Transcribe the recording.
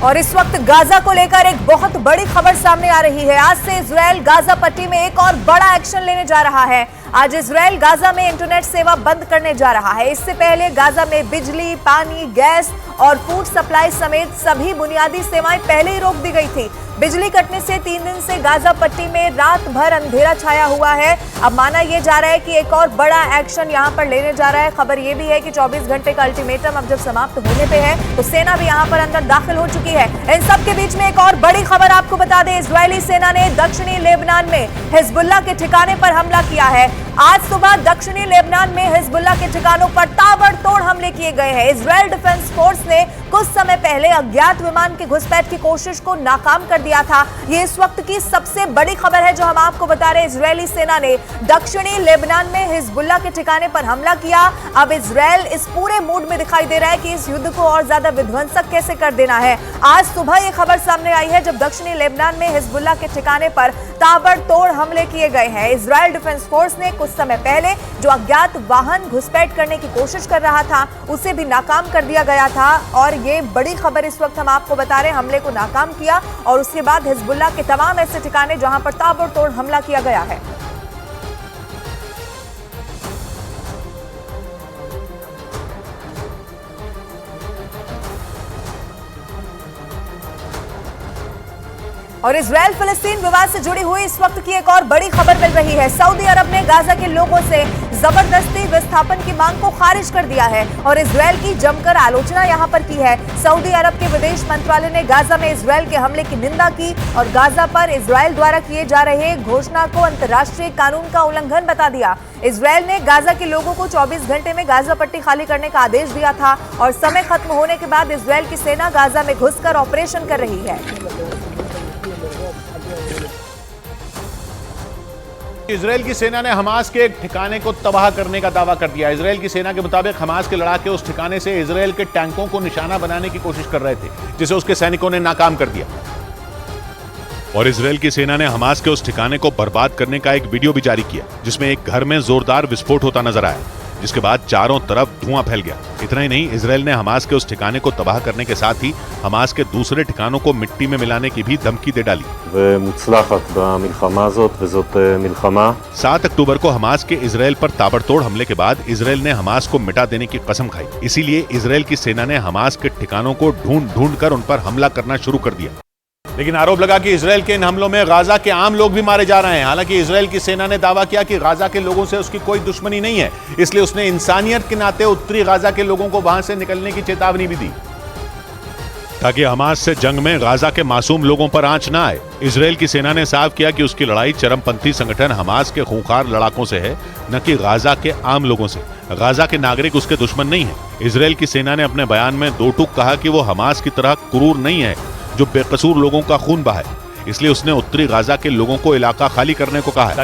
और इस वक्त गाजा को लेकर एक बहुत बड़ी खबर सामने आ रही है। आज से इजराइल गाजा पट्टी में एक और बड़ा एक्शन लेने जा रहा है। आज इजराइल गाजा में इंटरनेट सेवा बंद करने जा रहा है। इससे पहले गाजा में बिजली, पानी, गैस और फूड सप्लाई समेत सभी बुनियादी सेवाएं पहले ही रोक दी गई थी। बिजली कटने से 3 दिन से गाजा पट्टी में रात भर अंधेरा छाया हुआ है। अब माना यह जा रहा है कि एक और बड़ा एक्शन यहां पर लेने जा रहा है। खबर यह भी है कि 24 घंटे का अल्टीमेटम अब जब समाप्त होने पे है तो सेना भी यहां पर अंदर दाखिल हो चुकी है। इन सब के बीच में एक और बड़ी खबर आपको बता दें, इजरायली सेना ने दक्षिणी लेबनान में हिजबुल्लाह के ठिकाने पर हमला किया है। आज सुबह दक्षिणी लेबनान में हिजबुल्लाह के ठिकानों पर ताबड़तोड़ हमले किए गए हैं। इजरायल डिफेंस फोर्स ने कुछ समय पहले अज्ञात विमान की घुसपैठ की कोशिश को नाकाम कर दिया था। ये इस वक्त की सबसे बड़ी खबर है जो हम आपको बता रहे हैं। इजरायली सेना ने दक्षिणी लेबनान में हिजबुल्लाह के ठिकाने पर हमला किया। अब इजरायल इस पूरे मूड में दिखाई दे रहा है कि इस युद्ध को और ज्यादा विध्वंसक कैसे कर देना है। आज सुबह यह खबर सामने आई है जब दक्षिणी लेबनान में हिजबुल्लाह के ठिकाने पर ताबड़तोड़ हमले किए गए हैं। इजरायल डिफेंस फोर्स ने कुछ समय पहले जो अज्ञात वाहन घुसपैठ करने की कोशिश कर रहा था उसे भी नाकाम कर दिया गया था। और ये बड़ी खबर इस वक्त हम आपको बता रहे हैं, हमले को नाकाम किया और उसके बाद हिजबुल्लाह के तमाम ऐसे ठिकाने जहां पर ताबड़तोड़ हमला किया गया है। और इजरायल फिलिस्तीन विवाद से जुड़ी हुई इस वक्त की एक और बड़ी खबर मिल रही है। सऊदी अरब ने गाजा के लोगों से जबरदस्ती विस्थापन की मांग को खारिज कर दिया है और इजरायल की जमकर आलोचना यहां पर की है। सऊदी अरब के विदेश मंत्रालय ने गाजा में इजरायल के हमले की निंदा की और गाजा पर इजरायल द्वारा किए जा रहे घोषणा को अंतर्राष्ट्रीय कानून का उल्लंघन बता दिया। इजरायल ने गाजा के लोगों को 24 घंटे में गाजा पट्टी खाली करने का आदेश दिया था और समय खत्म होने के बाद इजरायल की सेना गाजा में घुसकर ऑपरेशन कर रही है। इजरायल की सेना ने हमास के एक ठिकाने को तबाह करने का दावा कर दिया। इजरायल की सेना के मुताबिक हमास के लड़ाके उस ठिकाने से इजरायल के टैंकों को निशाना बनाने की कोशिश कर रहे थे, जिसे उसके सैनिकों ने नाकाम कर दिया। और इजरायल की सेना ने हमास के उस ठिकाने को बर्बाद करने का एक वीडियो भी जारी किया, जिसमें एक घर में जोरदार विस्फोट होता नजर आया, जिसके बाद चारों तरफ धुआं फैल गया। इतना ही नहीं, इजरायल ने हमास के उस ठिकाने को तबाह करने के साथ ही हमास के दूसरे ठिकानों को मिट्टी में मिलाने की भी धमकी दे डाली। 7 अक्टूबर को हमास के इजरायल पर ताबड़तोड़ हमले के बाद इजरायल ने हमास को मिटा देने की कसम खाई। इसीलिए इजरायल की सेना ने हमास के ठिकानों को ढूंढ कर उन पर हमला करना शुरू कर दिया। लेकिन आरोप लगा कि इजरायल के इन हमलों में गाजा के आम लोग भी मारे जा रहे हैं। हालांकि इजरायल की सेना ने दावा किया कि गाजा के लोगों से उसकी कोई दुश्मनी नहीं है, इसलिए उसने इंसानियत के नाते उत्तरी गाजा के लोगों को वहां से निकलने की चेतावनी भी दी, ताकि हमास से जंग में गाजा के मासूम लोगों पर आंच न आए। इजरायल की सेना ने साफ किया कि उसकी लड़ाई चरमपंथी संगठन हमास के खूंखार लड़ाकों से है, न कि गाजा के आम लोगों से। गाजा के नागरिक उसके दुश्मन नहीं है। इजरायल की सेना ने अपने बयान में दो टूक कहा कि वो हमास की तरह क्रूर नहीं है जो बेकसूर लोगों का खून बहाए, इसलिए उसने उत्तरी गाजा के लोगों को इलाका खाली करने को कहा है।